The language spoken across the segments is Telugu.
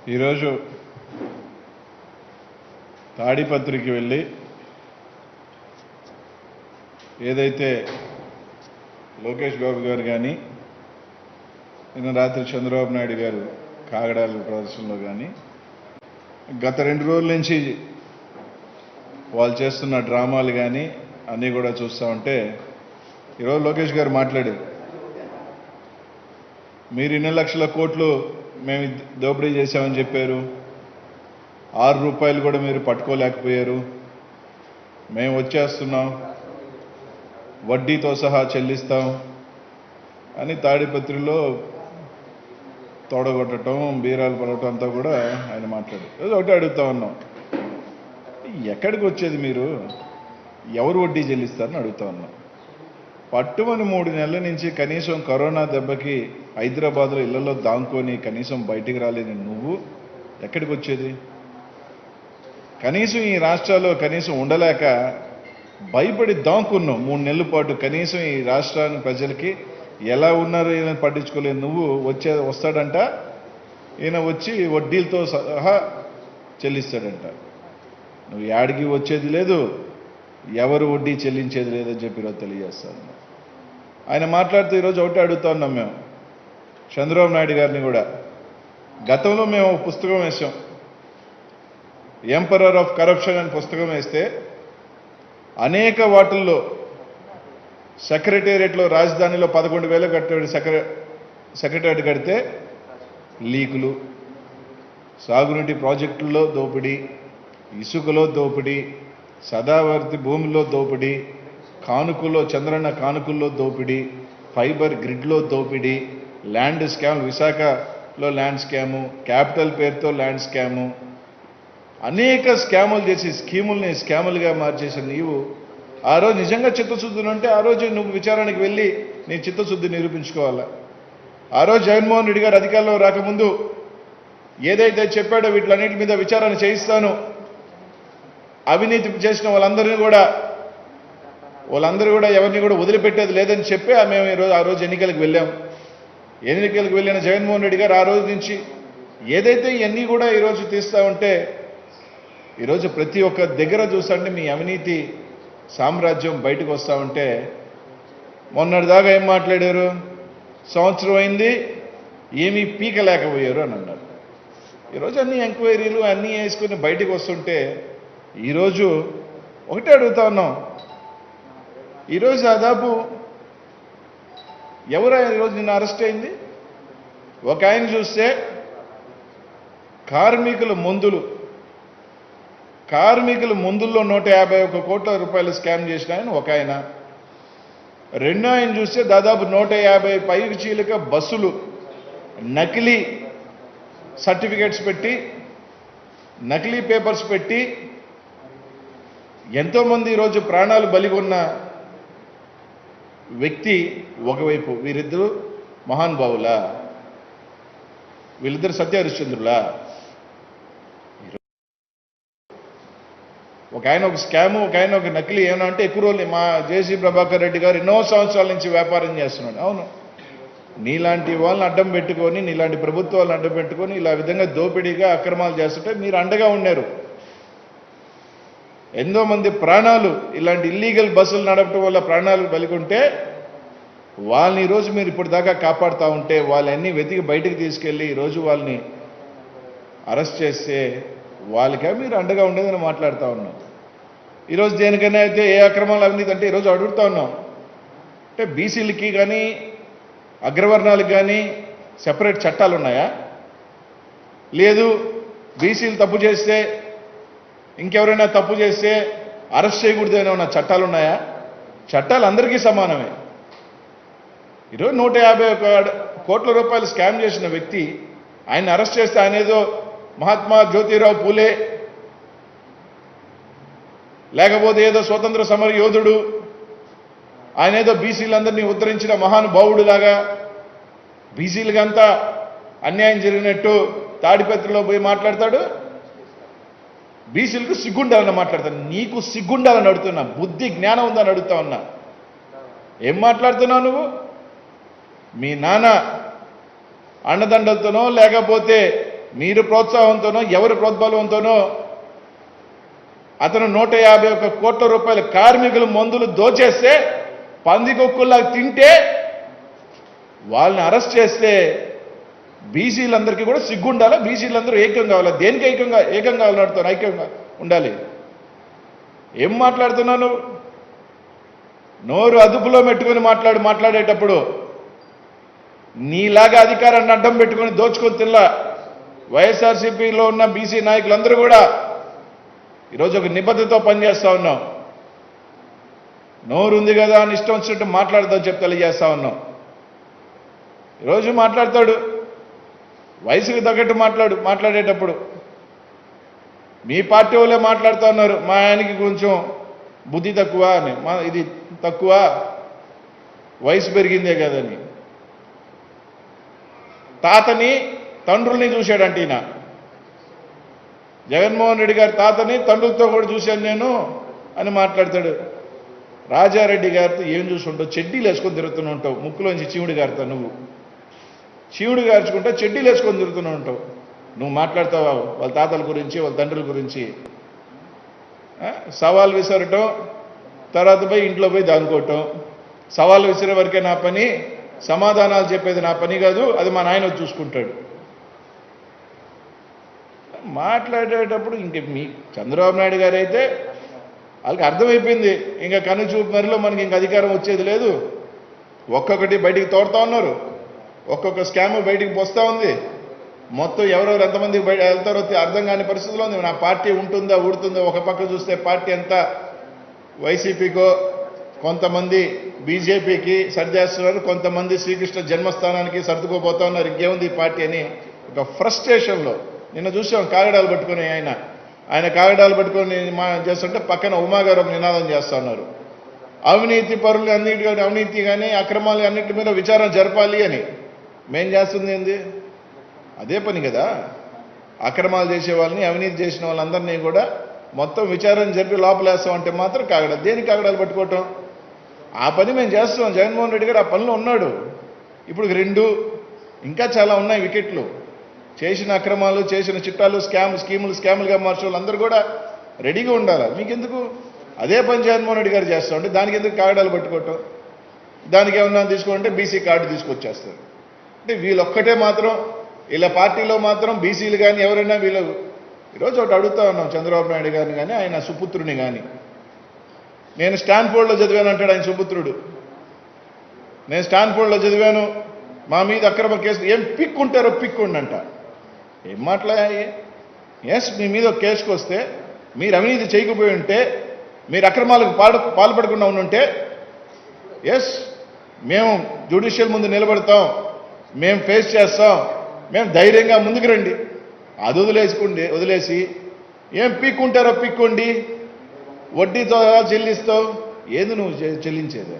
ఈరోజు తాడిపత్రికి వెళ్ళి ఏదైతే లోకేష్ బాబు గారు కానీ నిన్న రాత్రి చంద్రబాబు నాయుడు గారు కాగడాల ప్రదర్శనలో కానీ గత 2 రోజుల నుంచి వాళ్ళు చేస్తున్న డ్రామాలు కానీ అన్నీ కూడా చూస్తూ ఉంటే ఈరోజు లోకేష్ గారు మాట్లాడారు. మీరు 2 లక్షల కోట్లు మేము దోపిడీ చేశామని చెప్పారు, 6 రూపాయలు కూడా మీరు పట్టుకోలేకపోయారు, మేము వచ్చేస్తున్నాం, వడ్డీతో సహా చెల్లిస్తాం అని తాడిపత్రిలో తోడగొట్టడం, బీరాలు పడటం అంతా కూడా ఆయన మాట్లాడారు. ఒకటి అడుగుతా ఉన్నాం, ఎక్కడికి వచ్చేది మీరు, ఎవరు వడ్డీ చెల్లిస్తారని అడుగుతా ఉన్నాం. పట్టుమని 3 నెలల నుంచి కనీసం కరోనా దెబ్బకి హైదరాబాద్లో ఇళ్లలో దాంకొని కనీసం బయటికి రాలేని నువ్వు ఎక్కడికి వచ్చేది? కనీసం ఈ రాష్ట్రాల్లో కనీసం ఉండలేక భయపడి దాంకున్నావు 3 నెలల పాటు. కనీసం ఈ రాష్ట్రాన్ని ప్రజలకి ఎలా ఉన్నారో ఈయన పట్టించుకోలేదు నువ్వు. వస్తాడంట ఈయన, వచ్చి వడ్డీలతో సహా చెల్లిస్తాడంట. నువ్వు యాడికి వచ్చేది లేదు, ఎవరు వడ్డీ చెల్లించేది లేదని చెప్పి ఈరోజు తెలియజేస్తాను. ఆయన మాట్లాడుతూ ఈరోజు ఒకటి అడుగుతా ఉన్నాం మేము చంద్రబాబు నాయుడు గారిని కూడా. గతంలో మేము ఒక పుస్తకం వేసాం, ఎంపరర్ ఆఫ్ కరప్షన్ అని పుస్తకం వేస్తే అనేక వాటిల్లో సెక్రటేరియట్లో రాజధానిలో 11,000 కట్టాడు సెక్రటేరియట్ కడితే లీకులు, సాగునీటి ప్రాజెక్టుల్లో దోపిడీ, ఇసుకలో దోపిడీ, సదావర్తి భూమిలో దోపిడీ, కానుకల్లో చంద్రన్న కానుకల్లో దోపిడీ, ఫైబర్ గ్రిడ్లో దోపిడీ, ల్యాండ్ స్కామ్, విశాఖలో ల్యాండ్ స్కాము, క్యాపిటల్ పేరుతో ల్యాండ్ స్కాము, అనేక స్కాములు చేసి స్కీముల్ని స్కాములుగా మార్చేసిన నీవు ఆ రోజు నిజంగా చిత్తశుద్ధి ఉంటే ఆ రోజు నువ్వు విచారణకు వెళ్ళి నీ చిత్తశుద్ధి నిరూపించుకోవాలా. ఆ రోజు జగన్మోహన్ రెడ్డి గారు అధికారంలో రాకముందు ఏదైతే చెప్పాడో వీటిలన్నిటి మీద విచారణ చేయిస్తాను, అవినీతి చేసిన వాళ్ళందరూ కూడా ఎవరిని కూడా వదిలిపెట్టేది లేదని చెప్పి మేము ఆ రోజు ఎన్నికలకు వెళ్ళాం. ఎన్నికలకు వెళ్ళిన జగన్మోహన్ రెడ్డి గారు ఆ రోజు నుంచి ఏదైతే ఇవన్నీ కూడా ఈరోజు తీస్తూ ఉంటే ఈరోజు ప్రతి ఒక్క దగ్గర చూస్తుంటే మీ అవినీతి సామ్రాజ్యం బయటకు వస్తూ ఉంటే మొన్నటిదాకా ఏం మాట్లాడారు, సంవత్సరం అయింది ఏమీ పీకలేకపోయారు అని అన్నారు. ఈరోజు అన్ని ఎంక్వైరీలు అన్నీ వేసుకుని బయటకు వస్తుంటే ఈరోజు ఒకటే అడుగుతా ఉన్నాం, ఈరోజు దాదాపు ఎవరైనా ఈరోజు నిన్న అరెస్ట్ అయింది? ఒక ఆయన చూస్తే కార్మికుల మందుల్లో 151 కోట్ల రూపాయలు స్కామ్ చేసిన ఆయన ఒక ఆయన. రెండో ఆయన చూస్తే దాదాపు 150 పైకి చీలిక బస్సులు నకిలీ సర్టిఫికేట్స్ పెట్టి, నకిలీ పేపర్స్ పెట్టి ఎంతోమంది ఈరోజు ప్రాణాలు బలిగొన్న వ్యక్తి ఒకవైపు. వీరిద్దరూ మహానుభావులా? వీళ్ళిద్దరు సత్యహరిశ్చంద్రులా? ఒక ఆయన ఒక స్కాము, ఒక ఆయన ఒక నకిలీ. ఏమన్నా అంటే ఎక్కువ రోజులు మా జేసీ ప్రభాకర్ రెడ్డి గారు ఎన్నో సంవత్సరాల నుంచి వ్యాపారం చేస్తున్నాడు. అవును, నీలాంటి వాళ్ళని అడ్డం పెట్టుకొని, నీలాంటి ప్రభుత్వాలను అడ్డం పెట్టుకొని ఇలా విధంగా దోపిడీగా అక్రమాలు చేస్తుంటే మీరు అండగా ఉన్నారు. ఎంతో మంది ప్రాణాలు ఇలాంటి ఇల్లీగల్ బస్సులు నడపడం వల్ల ప్రాణాలు బలికొంటే వాళ్ళని ఈరోజు మీరు ఇప్పటిదాకా కాపాడుతూ ఉంటే వాళ్ళన్నీ వెతికి బయటకు తీసుకెళ్ళి ఈరోజు వాళ్ళని అరెస్ట్ చేస్తే వాళ్ళకే మీరు అండగా ఉండేదని మాట్లాడుతూ ఉన్నాం. ఈరోజు దేనికైనా అయితే ఏ అక్రమాలు అవినీతి అంటే ఈరోజు అడుగుతూ ఉన్నాం. అంటే బీసీలకి కానీ అగ్రవర్ణాలకు కానీ సెపరేట్ చట్టాలు ఉన్నాయా? లేదు. బీసీలు తప్పు చేస్తే, ఇంకెవరైనా తప్పు చేస్తే అరెస్ట్ చేయకూడదని ఉన్న చట్టాలు ఉన్నాయా? చట్టాలు అందరికీ సమానమే. ఈరోజు 151 కోట్ల రూపాయలు స్కామ్ చేసిన వ్యక్తి, ఆయన అరెస్ట్ చేస్తే ఆయన ఏదో మహాత్మా జ్యోతిరావు పూలే, లేకపోతే ఏదో స్వతంత్ర సమర యోధుడు, ఆయన ఏదో బీసీలందరినీ ఉద్ధరించిన మహానుభావుడులాగా బీసీలకంతా అన్యాయం జరిగినట్టు తాడిపత్రిలో పోయి మాట్లాడతాడు. బీసీలకు సిగ్గుండాలని మాట్లాడతాను. నీకు సిగ్గుండాలని అడుగుతున్నా, బుద్ధి జ్ఞానం ఉందని అడుగుతా ఉన్నా. ఏం మాట్లాడుతున్నావు నువ్వు? మీ నాన్న అండదండలతోనో లేకపోతే మీరు ప్రోత్సాహంతోనో ఎవరి ప్రోద్బలంతోనో అతను 151 కోట్ల రూపాయల కార్మికులు మందులు దోచేస్తే పందికొక్కుల్లా తింటే వాళ్ళని అరెస్ట్ చేస్తే బీసీలందరికీ కూడా సిగ్గుండాలా? బీసీలందరూ ఏకం కావాలా? దేనికి ఏకం కావాలంటారు? ఐక్యంగా ఉండాలి. ఏం మాట్లాడుతున్నాను? నోరు అదుపులో పెట్టుకుని మాట్లాడేటప్పుడు నీలాగా అధికారాన్ని అడ్డం పెట్టుకుని దోచుకొని తిల్లా వైఎస్ఆర్సీపీలో ఉన్న బీసీ నాయకులందరూ కూడా ఈరోజు ఒక నిబద్ధతతో పనిచేస్తా ఉన్నాం. నోరు ఉంది కదా అని ఇష్టం వచ్చినట్టు మాట్లాడదాం చెప్పి తెలియజేస్తా ఉన్నాం. ఈరోజు మాట్లాడతాడు, వయసుకు తగ్గట్టు మాట్లాడేటప్పుడు మీ పార్టీ వాళ్ళే మాట్లాడుతూ ఉన్నారు, మా ఆయనకి కొంచెం బుద్ధి తక్కువ అని, ఇది తక్కువ వయసు పెరిగిందే కదని. తాతని తండ్రుల్ని చూశాడంటే ఈయన జగన్మోహన్ రెడ్డి గారి తాతని తండ్రులతో కూడా చూశాను నేను అని మాట్లాడతాడు. రాజారెడ్డి గారితో ఏం చూసుంటావు? చెడ్డీలు వేసుకొని తిరుగుతూనే ఉంటావు, ముక్కులోంచి చీవుడు గారితో నువ్వు చీవుడు గార్చుకుంటా చెడ్డీలు వేసుకొని తిరుగుతూనే ఉంటావు. నువ్వు మాట్లాడతావా వాళ్ళ తాతల గురించి, వాళ్ళ తండ్రుల గురించి? సవాల్ విసరటం, తర్వాత పోయి ఇంట్లో పోయి దానుకోవటం. సవాల్ విసిరే వరకే నా పని, సమాధానాలు చెప్పేది నా పని కాదు, అది మా నాయన చూసుకుంటాడు. మాట్లాడేటప్పుడు ఇంక మీ చంద్రబాబు నాయుడు గారు అయితే వాళ్ళకి అర్థమైపోయింది, ఇంకా కనుచూపు మరిలో మనకి ఇంక అధికారం వచ్చేది లేదు. ఒక్కొక్కటి బయటికి తోడుతూ ఉన్నారు, ఒక్కొక్క స్కామ్ బయటికి పోస్తూ ఉంది. మొత్తం ఎవరెవరు ఎంతమందికి బయట వెళ్తారో అర్థం కాని పరిస్థితిలో ఉంది. నా పార్టీ ఉంటుందా ఊడుతుందా? ఒక పక్క చూస్తే పార్టీ అంతా వైసీపీకో, కొంతమంది బీజేపీకి సర్దేస్తున్నారు, కొంతమంది శ్రీకృష్ణ జన్మస్థానానికి సర్దుకోపోతా ఉన్నారు. ఇంకేముంది ఈ పార్టీ అని ఒక ఫ్రస్ట్రేషన్లో నిన్న చూసాం. కాగడాలు పట్టుకుని ఆయన కాగడాలు పట్టుకొని చేస్తుంటే పక్కన ఉమాగారు నినాదం చేస్తూ ఉన్నారు, అవినీతి పరులు అన్నిటి కానీ, అవినీతి కానీ అక్రమాలు అన్నింటి మీద విచారణ జరపాలి అని. మేం చేస్తుంది ఏంది? అదే పని కదా. అక్రమాలు చేసే వాళ్ళని, అవినీతి చేసిన వాళ్ళందరినీ కూడా మొత్తం విచారణ జరిపి లోపలేస్తామంటే మాత్రం కాగడాలు. దేనికి కాగడాలు పట్టుకోవటం? ఆ పని మేము చేస్తున్నాం. జగన్మోహన్ రెడ్డి గారు ఆ పనిలో ఉన్నాడు. ఇప్పుడు 2 ఇంకా చాలా ఉన్నాయి వికెట్లు. చేసిన అక్రమాలు, చేసిన చిట్టాలు, స్కాములుగా మార్చే వాళ్ళందరూ కూడా రెడీగా ఉండాలి. మీకెందుకు? అదే పని జగన్మోహన్ రెడ్డి గారు చేస్తూ ఉంటే దానికి ఎందుకు కాగడాలు పట్టుకోవటం? దానికి ఏమన్నా తీసుకోవాలంటే బీసీ కార్డు తీసుకొచ్చేస్తారు. అంటే వీళ్ళొక్కటే మాత్రం, వీళ్ళ పార్టీలో మాత్రం బీసీలు కానీ ఎవరైనా వీళ్ళు. ఈరోజు ఒకటి అడుగుతా ఉన్నాం చంద్రబాబు నాయుడు గారిని కానీ ఆయన సుపుత్రుని కానీ. నేను స్టాన్ఫోర్డ్లో చదివాను అంటాడు ఆయన సుపుత్రుడు. నేను స్టాన్ఫోర్డ్లో చదివాను, మా మీద అక్రమ కేసు ఏం పిక్కుంటారో పిక్కుండంట. ఏం మాట్లాడాయి? ఎస్, మీ మీద ఒక కేసుకు వస్తే మీరు అవినీతి చేయకపోయి ఉంటే, మీరు అక్రమాలకు పాల్పడకుండా ఉండుంటే ఎస్ మేము జ్యుడిషియల్ ముందు నిలబడతాం, మేము ఫేస్ చేస్తాం, మేము ధైర్యంగా ముందుకు రండి. అది వదిలేసి ఏం పీక్కుంటారో పీక్కోండి, వడ్డీతో చెల్లిస్తావు. ఏది నువ్వు చెల్లించేది?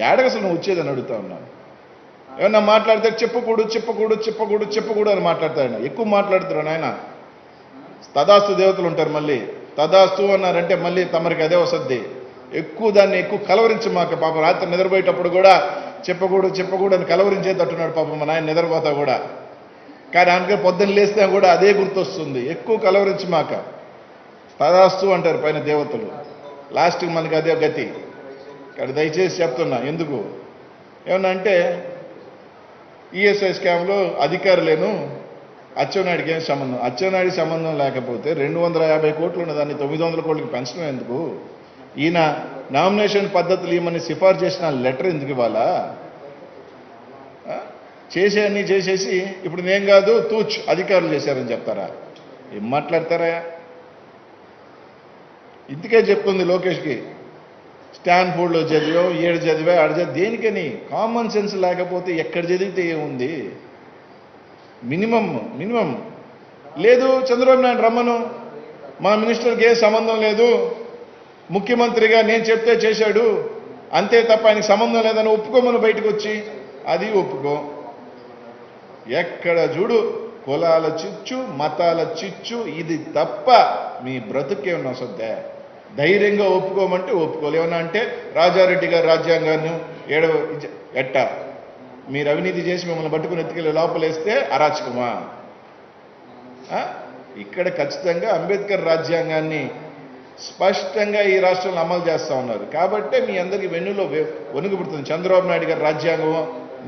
ఏడకి అసలు నువ్వు వచ్చేదని అడుగుతా ఉన్నాను. ఏమన్నా మాట్లాడితే చెప్పకూడదు అని మాట్లాడతాడు. ఎక్కువ మాట్లాడుతున్నాడు ఆయన. తదాస్తు దేవతలు ఉంటారు, మళ్ళీ తదాస్తు అన్నారంటే మళ్ళీ తమరికి అదే వసద్ది. దాన్ని ఎక్కువ కలవరించి మాకు. పాపం రాత్రి నిద్రపోయేటప్పుడు కూడా చెప్పకూడదు అని కలవరించేటట్టున్నాడు పాపం మా నాయన నిద్రపోతా కూడా. కానీ అందుకే పొద్దున్న లేస్తే కూడా అదే గుర్తొస్తుంది. ఎక్కువ కలవరించి మాక. తదాస్తు అంటారు పైన దేవతలు, లాస్ట్కి మనకి అదే గతి. ఇక్కడ దయచేసి చెప్తున్నా, ఎందుకు ఏమన్నా అంటే ఈఎస్ఐ స్కామ్లో అధికారులేను అచ్చెన్నాయుడికి ఏం సంబంధం? అచ్చెన్నాయుడి సంబంధం లేకపోతే 250 కోట్లు ఉన్నదాన్ని 900 కోట్లకి పెంచడం ఎందుకు? ఈయన నామినేషన్ పద్ధతులు ఇవ్వమని సిఫార్సు చేసిన లెటర్ ఎందుకు ఇవ్వాలా? చేసేయన్నీ చేసేసి ఇప్పుడు నేను కాదు అధికారులు చేశారని చెప్తారా? ఏం మాట్లాడతారా? ఇందుకే చెప్తుంది లోకేష్కి, స్టాన్ఫోర్డ్లో చదివావు, 7 చదివా, 6 చదివా. దేనికని? కామన్ సెన్స్ లేకపోతే ఎక్కడ చదివితే ఏముంది? మినిమం లేదు. చంద్రబాబు నాయుడు రమ్మను, మా మినిస్టర్కి ఏ సంబంధం లేదు, ముఖ్యమంత్రిగా నేను చెప్తే చేశాడు అంతే తప్ప ఆయనకి సంబంధం లేదని ఒప్పుకోమని బయటకు వచ్చి, అది ఒప్పుకో. ఎక్కడ చూడు కులాల చిచ్చు, మతాల చిచ్చు, ఇది తప్ప మీ బ్రతుకే ఉన్న వస్తుందే. ధైర్యంగా ఒప్పుకోమంటే ఒప్పుకోలేమన్నా అంటే రాజారెడ్డి గారు రాజ్యాంగాన్ని ఎట్ట మీరు అవినీతి చేసి మిమ్మల్ని పట్టుకుని ఎత్తుకెళ్ళి లోపలేస్తే అరాచకమా? ఆ? ఇక్కడ ఖచ్చితంగా అంబేద్కర్ రాజ్యాంగాన్ని స్పష్టంగా ఈ రాష్ట్రంలో అమలు చేస్తా ఉన్నారు కాబట్టే మీ అందరికీ వెన్నులో వణుకు పుడుతుంది. చంద్రబాబు నాయుడు గారి రాజ్యాంగం,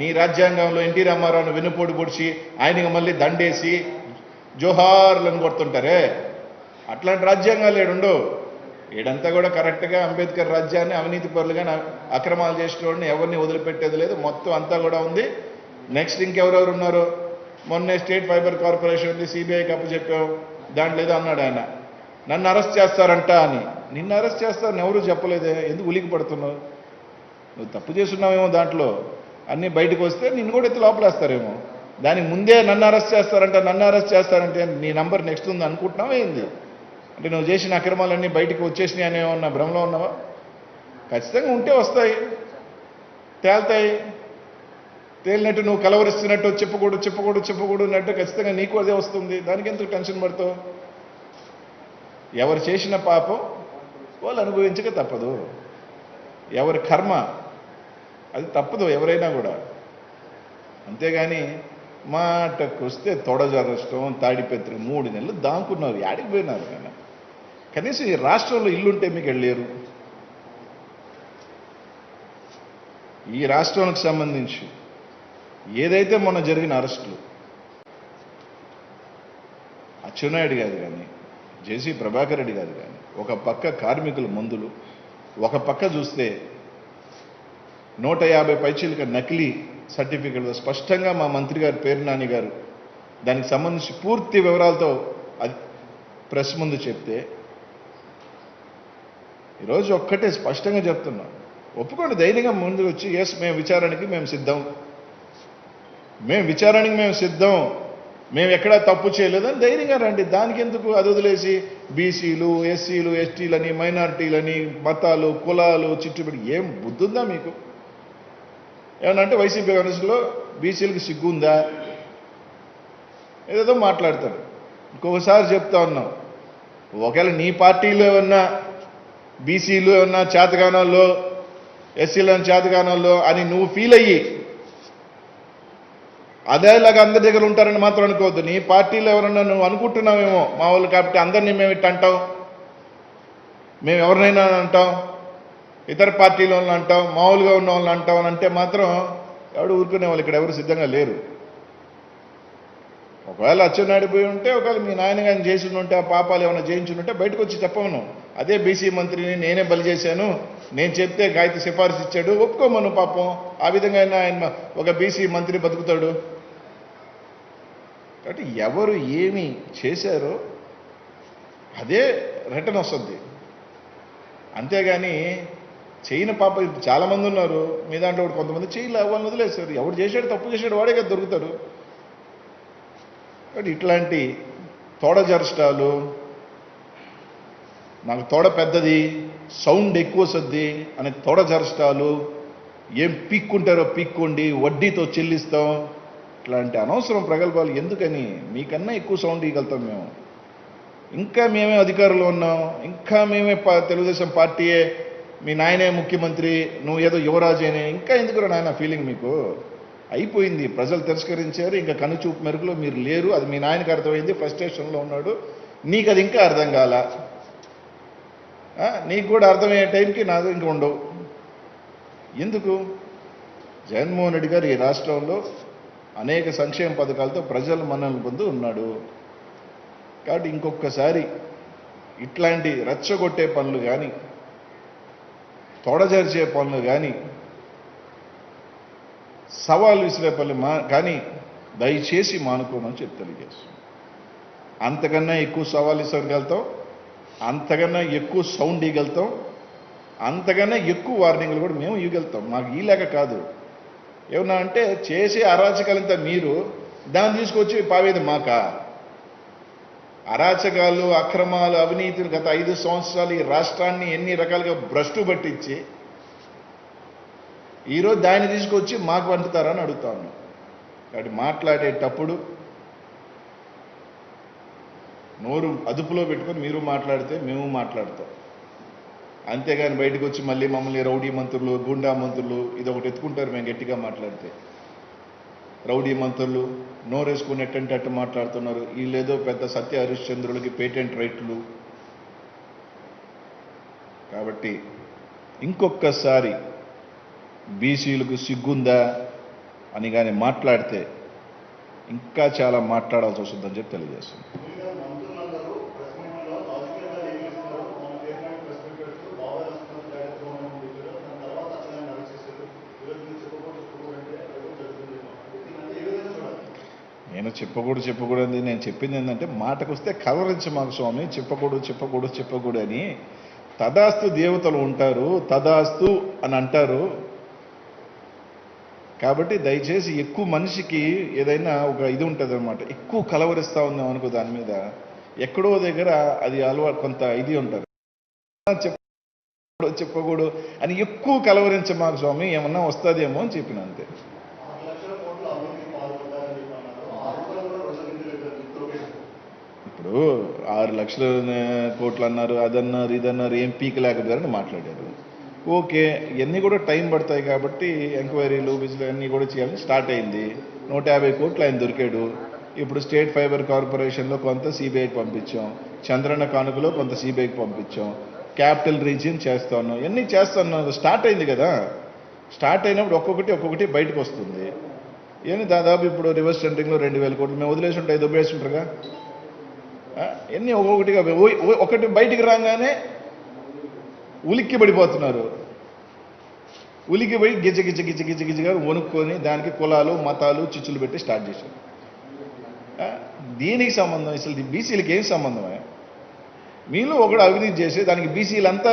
నీ రాజ్యాంగంలో ఎన్టీ రామారావును వెన్నుపోటు పొడిచి ఆయనకి మళ్ళీ దండేసి జోహార్లను కొడుతుంటారే, అట్లాంటి రాజ్యాంగాలు ఏడుండో. ఏడంతా కూడా కరెక్ట్గా అంబేద్కర్ రాజ్యాన్ని అవినీతి పరులుగా అక్రమాలు చేసిన వాడిని ఎవరిని వదిలిపెట్టేది లేదు, మొత్తం అంతా కూడా ఉంది. నెక్స్ట్ ఇంకెవరెవరు ఉన్నారు? మొన్నే స్టేట్ ఫైబర్ కార్పొరేషన్ ఉంది, సిబిఐకి అప్పచెప్పాం, దాంట్లో ఏదో అన్నాడు ఆయన, నన్ను అరెస్ట్ చేస్తారంట అని. నిన్ను అరెస్ట్ చేస్తారని ఎవరు చెప్పలేదే, ఎందుకు ఉలికి పడుతున్నావు? నువ్వు తప్పు చేస్తున్నావేమో, దాంట్లో అన్నీ బయటకు వస్తే నిన్ను కూడా ఎత్తి లోపలేస్తారేమో. దానికి ముందే నన్ను అరెస్ట్ చేస్తారంటే నీ నంబర్ నెక్స్ట్ ఉంది అనుకుంటున్నావా ఏంది? అంటే నువ్వు చేసిన అక్రమాలన్నీ బయటకు వచ్చేసినాయి అనే ఉన్న భ్రమలో ఉన్నావా? ఖచ్చితంగా ఉంటే వస్తాయి, తేల్తాయి. తేలినట్టు నువ్వు కలవరిస్తున్నట్టు చెప్పకూడదు అన్నట్టు ఖచ్చితంగా నీకు అదే వస్తుంది. దానికి ఎందుకు టెన్షన్ పడతావు? ఎవరు చేసిన పాపం వాళ్ళు అనుభవించక తప్పదు, ఎవరి కర్మ అది తప్పదు ఎవరైనా కూడా. అంతేగాని మాటకు వస్తే తొడజరష్టం, తాడిపెత్రి 3 నెలలు దాంకున్నారు, యాడికి పోయినారు ఆయన? కనీసం ఈ రాష్ట్రంలో ఇల్లుంటే మీకు వెళ్ళలేరు. ఈ రాష్ట్రానికి సంబంధించి ఏదైతే మొన్న జరిగిన అరెస్టులు, అచ్చెన్నాయుడు గారు కానీ, జేసీ ప్రభాకర్ రెడ్డి గారు కానీ, ఒక పక్క కార్మికుల మందులు, ఒక పక్క చూస్తే 150 పైచీలక నకిలీ సర్టిఫికెట్లు స్పష్టంగా మా మంత్రి గారు పేరు నాని గారు దానికి సంబంధించి పూర్తి వివరాలతో అది ప్రెస్ ముందు చెప్తే, ఈరోజు ఒక్కటే స్పష్టంగా చెప్తున్నాం, ఒప్పుకోండి, ధైర్యంగా ముందు వచ్చి ఎస్ మేము విచారణకి మేము సిద్ధం, మేము ఎక్కడా తప్పు చేయలేదని ధైర్యంగా రండి. దానికి ఎందుకు అది వదిలేసి బీసీలు, ఎస్సీలు, ఎస్టీలని, మైనారిటీలని, మతాలు, కులాలు చిట్టుబడి ఏం బుద్ధుందా మీకు? ఏమన్నా అంటే వైసీపీ కాంగ్రెస్లో బీసీలకు సిగ్గుందా? ఏదేదో మాట్లాడతాడు. ఇంకొకసారి చెప్తా ఉన్నాం, ఒకవేళ నీ పార్టీలో ఏమన్నా బీసీలు ఏమన్నా చేతగానాల్లో, ఎస్సీలను చేతగానాల్లో అని నువ్వు ఫీల్ అయ్యి అదేలాగా అందరి దగ్గర ఉంటారని మాత్రం అనుకోవద్దు. నీ పార్టీలో ఎవరన్నా నువ్వు అనుకుంటున్నావేమో మా వాళ్ళు కాబట్టి అందరినీ మేము ఇట్ట అంటాం, మేము ఎవరినైనా అంటాం, ఇతర పార్టీల వాళ్ళని అంటాం, మామూలుగా ఉన్న వాళ్ళని అంటాం అని అంటే మాత్రం ఎవడు ఊరుకునే వాళ్ళు ఇక్కడ ఎవరు సిద్ధంగా లేరు. ఒకవేళ అచ్చెన్నాయుడు పోయి ఉంటే, ఒకవేళ మీ నాయన కానీ చేసి ఉంటే, ఆ పాపాలు ఏమైనా చేయించుంటే బయటకు వచ్చి చెప్పమను. అదే బీసీ మంత్రిని నేనే బలి చేశాను, నేను చెప్తే గాయత్రి సిఫార్సు ఇచ్చాడు, ఒప్పుకోమను. పాపం ఆ విధంగా ఆయన ఒక బీసీ మంత్రి బతుకుతాడు. కాబట్టి ఎవరు ఏమి చేశారో అదే రిటర్న్ వస్తుంది. అంతేగాని చేయని పాప చాలామంది ఉన్నారు మీ దాంట్లో, కొంతమంది చేయలే, వాళ్ళని వదిలేశారు. ఎవరు చేశాడు, తప్పు చేశాడు, వాడే కదా దొరుకుతాడు. కాబట్టి ఇట్లాంటి తోడజరష్టాలు, నాకు తోడ పెద్దది, సౌండ్ ఎక్కువ వస్తుంది అనే తోడజరష్టాలు, ఏం పీక్కుంటారో పీక్కోండి, వడ్డీతో చెల్లిస్తాం, ఇట్లాంటి అనవసరం ప్రగల్భాలు ఎందుకని? మీకన్నా ఎక్కువ సౌండ్ ఇవ్వగలుగుతాం మేము. ఇంకా మేమే అధికారంలో ఉన్నాం, ఇంకా మేమే తెలుగుదేశం పార్టీయే, మీ నాయనే ముఖ్యమంత్రి, నువ్వు ఏదో యువరాజేనే, ఇంకా ఎందుకు నాయన ఫీలింగ్ మీకు? అయిపోయింది, ప్రజలు తిరస్కరించారు, ఇంకా కనుచూపు మెరుగులో మీరు లేరు. అది మీ నాయనకి అర్థమైంది, ఫ్రస్ట్రేషన్లో ఉన్నాడు. నీకు అది ఇంకా అర్థం కాల, నీకు కూడా అర్థమయ్యే టైంకి నాది ఇంకా ఉండవు. ఎందుకు? జగన్మోహన్ రెడ్డి గారు ఈ రాష్ట్రంలో అనేక సంక్షేమ పథకాలతో ప్రజల మన్ననలు పొంది ఉన్నాడు. కాబట్టి ఇంకొకసారి ఇట్లాంటి రెచ్చగొట్టే పనులు కానీ, తొడజరిచే పనులు కానీ, సవాల్ విసిరే పనులు కానీ దయచేసి మానుకోమని చెప్పి తెలియజేస్తాం. అంతకన్నా ఎక్కువ సవాల్ ఇవ్వగలుగుతాం, అంతకన్నా ఎక్కువ సౌండ్ ఇవ్వగలుగుతాం, అంతకన్నా ఎక్కువ వార్నింగ్లు కూడా మేము ఇవ్వగలుగుతాం. మాకు ఈ లేక కాదు. ఏమన్నా అంటే చేసే అరాచకాలంతా మీరు, దాన్ని తీసుకొచ్చి పావేది మాక. అరాచకాలు, అక్రమాలు, అవినీతులు గత 5 సంవత్సరాలు ఈ రాష్ట్రాన్ని ఎన్ని రకాలుగా భ్రష్టు పట్టించి ఈరోజు దాన్ని తీసుకొచ్చి మాకు పంపుతారని అడుగుతాను. కాబట్టి మాట్లాడేటప్పుడు నోరు అదుపులో పెట్టుకొని మీరు మాట్లాడితే మేము మాట్లాడతాం. అంతేగాని బయటకు వచ్చి మళ్ళీ మమ్మల్ని రౌడీ మంత్రులు, గూండా మంత్రులు ఇది ఒకటి ఎత్తుకుంటారు మేము గట్టిగా మాట్లాడితే. రౌడీ మంత్రులు, నోరేసుకునేటంటే అట్టు మాట్లాడుతున్నారు. వీళ్ళేదో పెద్ద సత్య హరిశ్చంద్రులకి పేటెంట్ రైట్లు. కాబట్టి ఇంకొకసారి బీసీలకు సిగ్గుందా అని కానీ మాట్లాడితే ఇంకా చాలా మాట్లాడాల్సి వస్తుందని చెప్పి తెలియజేస్తుంది. నేను చెప్పకూడదు నేను చెప్పింది ఏంటంటే, మాటకు వస్తే కలవరించి మాకు స్వామి, చెప్పకూడదు అని. తదాస్తు దేవతలు ఉంటారు, తదాస్తు అని అంటారు. కాబట్టి దయచేసి ఎక్కువ మనిషికి ఏదైనా ఒక ఇది ఉంటుంది అనమాట, ఎక్కువ కలవరిస్తూ ఉందాం అనుకో దాని మీద, ఎక్కడో దగ్గర అది కొంత ఇది ఉంటారు. చెప్పకూడదు అని ఎక్కువ కలవరించ మాకు స్వామి, ఏమన్నా వస్తుందేమో అని చెప్పిన అంతే. ఇప్పుడు 6 లక్షల కోట్లు అన్నారు, అదన్నారు, ఇదన్నారు, ఏం పీకలేకపోయారని మాట్లాడారు. ఓకే, ఇవన్నీ కూడా టైం పడతాయి కాబట్టి ఎంక్వైరీలు విజిల్ అన్నీ కూడా చేయాలని స్టార్ట్ అయింది. 150 కోట్లు ఆయన దొరికాడు. ఇప్పుడు స్టేట్ ఫైబర్ కార్పొరేషన్లో కొంత సిబిఐకి పంపించాం, చంద్రన్న కానుకలో కొంత సిబిఐకి పంపించాం, క్యాపిటల్ రీజియన్ చేస్తాను, ఇవన్నీ చేస్తాను. స్టార్ట్ అయింది కదా. స్టార్ట్ అయినప్పుడు ఒక్కొక్కటి బయటకు వస్తుంది. ఏమి దాదాపు ఇప్పుడు రివర్స్ టెండరింగ్లో 2000 కోట్లు మేము వదిలేసి ఉంటాయి, దొబ్బేసి ఉంటారుగా. ఎన్ని ఒక్కొక్కటిగా ఒకటి బయటికి రాగానే ఉలిక్కి పడిపోతున్నారు. ఉలిక్కిపడి గిజ్జగా వణుక్కొని దానికి కులాలు మతాలు చిచ్చులు పెట్టి స్టార్ట్ చేశారు. దీనికి సంబంధం అసలు బీసీలకి ఏం సంబంధమే? మీలో ఒకడు అవినీతి చేసి దానికి బీసీలంతా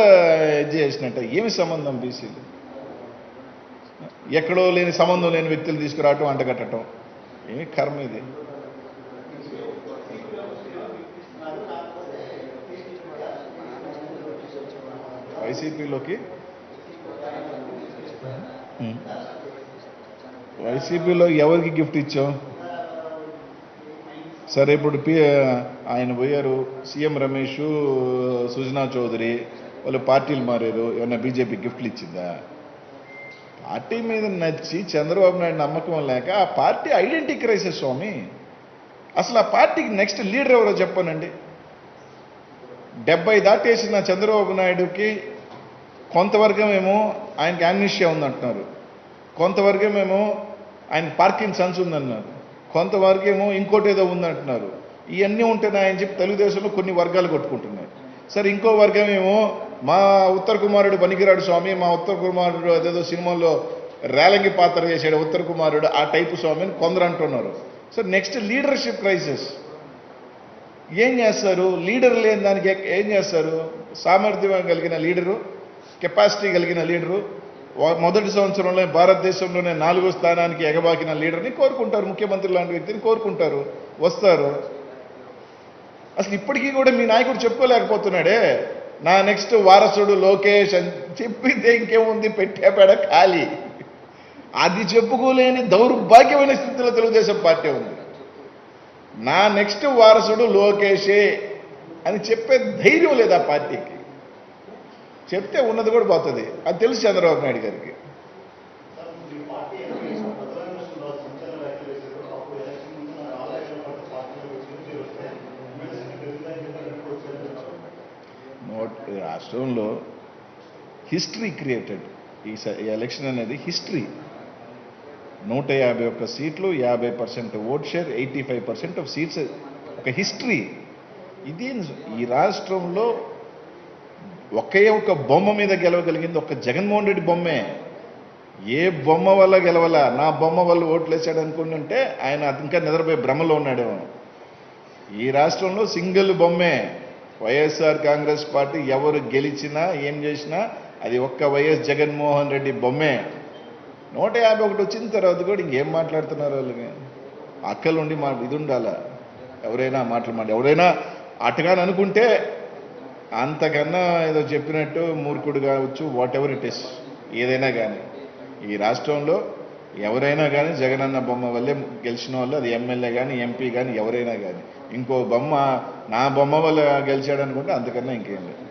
ఇది చేసినట్ట ఏమి సంబంధం? బీసీలు ఎక్కడో లేని సంబంధం లేని వ్యక్తులు తీసుకురావటం, అంటగట్టడం, ఏమి కర్మ ఇది? వైసీపీలో ఎవరికి గిఫ్ట్ ఇచ్చాం? సరే, ఇప్పుడు ఆయన పోయారు, సీఎం రమేష్, సుజనా చౌదరి వాళ్ళు పార్టీలు మారారు, ఏమన్నా బీజేపీ గిఫ్ట్లు ఇచ్చిందా? పార్టీ మీద నచ్చి చంద్రబాబు నాయుడు నమ్మకం లేక ఆ పార్టీ ఐడెంటిటీ క్రైసిస్ స్వామి. అసలు ఆ పార్టీకి నెక్స్ట్ లీడర్ ఎవరో చెప్పానండి. 70 దాటేసిన చంద్రబాబు నాయుడుకి కొంతవర్గమేమో ఆయనకి అమ్నిషియా ఉందంటున్నారు, కొంతవర్గమేమో ఆయన పార్కిన్సన్స్ ఉందన్నారు, కొంతవర్గమేమో ఇంకోటి ఏదో ఉందంటున్నారు. ఇవన్నీ ఉంటున్నాయని చెప్పి తెలుగుదేశంలో కొన్ని వర్గాలు కొట్టుకుంటున్నాయి. సరే, ఇంకో వర్గమేమో మా ఉత్తర కుమారుడు పనికిరాడు స్వామి, మా ఉత్తర కుమారుడు అదేదో సినిమాల్లో రేలంగి పాత్ర చేశాడు ఉత్తర కుమారుడు, ఆ టైపు స్వామి అని కొందరు అంటున్నారు. So next leadership crisis. ఏం చేస్తారు? లీడర్ లేని దానికి ఏం చేస్తారు? సామర్థ్యం కలిగిన లీడరు, కెపాసిటీ కలిగిన లీడరు, మొదటి సంవత్సరంలో భారతదేశంలోనే 4వ స్థానానికి ఎగబాకిన లీడర్ని కోరుకుంటారు. ముఖ్యమంత్రి లాంటి వ్యక్తిని కోరుకుంటారు, వస్తారు. అసలు ఇప్పటికీ కూడా మీ నాయకుడు చెప్పుకోలేకపోతున్నాడే, నా నెక్స్ట్ వారసుడు లోకేష్ అని చెప్పితే ఇంకేముంది, పెట్టేపేడ ఖాళీ. అది చెప్పుకోలేని దౌర్భాగ్యమైన స్థితిలో తెలుగుదేశం పార్టీ ఉంది. నా నెక్స్ట్ వారసుడు లోకేషే అని చెప్పే ధైర్యం లేదు ఆ పార్టీకి. చెప్తే ఉన్నది కూడా పోతుంది, అది తెలుసు చంద్రబాబు నాయుడు గారికి. రాష్ట్రంలో హిస్టరీ క్రియేటెడ్ ఈ ఎలక్షన్ అనేది హిస్టరీ. 151 సీట్లు, 50% ఓట్ షేర్, 85% ఆఫ్ సీట్స్, ఒక హిస్టరీ ఇది. ఈ రాష్ట్రంలో ఒకే ఒక బొమ్మ మీద గెలవగలిగింది ఒక జగన్మోహన్ రెడ్డి బొమ్మే. ఏ బొమ్మ వల్ల గెలవాలా? నా బొమ్మ వల్ల ఓట్లు వేసాడు అనుకుంటుంటే ఆయన ఇంకా నిద్రపోయి భ్రమలో ఉన్నాడేమో. ఈ రాష్ట్రంలో సింగిల్ బొమ్మే. వైఎస్ఆర్ కాంగ్రెస్ పార్టీ ఎవరు గెలిచినా ఏం చేసినా అది ఒక్క వైఎస్ జగన్మోహన్ రెడ్డి బొమ్మే. 151 వచ్చిన తర్వాత కూడా ఇంకేం మాట్లాడుతున్నారు వాళ్ళకి? అక్కలుండి మా ఇది ఉండాలా? ఎవరైనా ఎవరైనా అటుగాని అనుకుంటే అంతకన్నా ఏదో చెప్పినట్టు మూర్ఖుడు కావచ్చు, వాట్ ఎవర్ ఇట్ ఇస్, ఏదైనా కానీ ఈ రాష్ట్రంలో ఎవరైనా కానీ జగనన్న బొమ్మ వల్లే గెలిచిన వాళ్ళు, అది ఎమ్మెల్యే కానీ ఎంపీ కానీ ఎవరైనా కానీ. ఇంకో బొమ్మ నా బొమ్మ వల్ల గెలిచాడు అనుకుంటే అంతకన్నా ఇంకేం లేదు.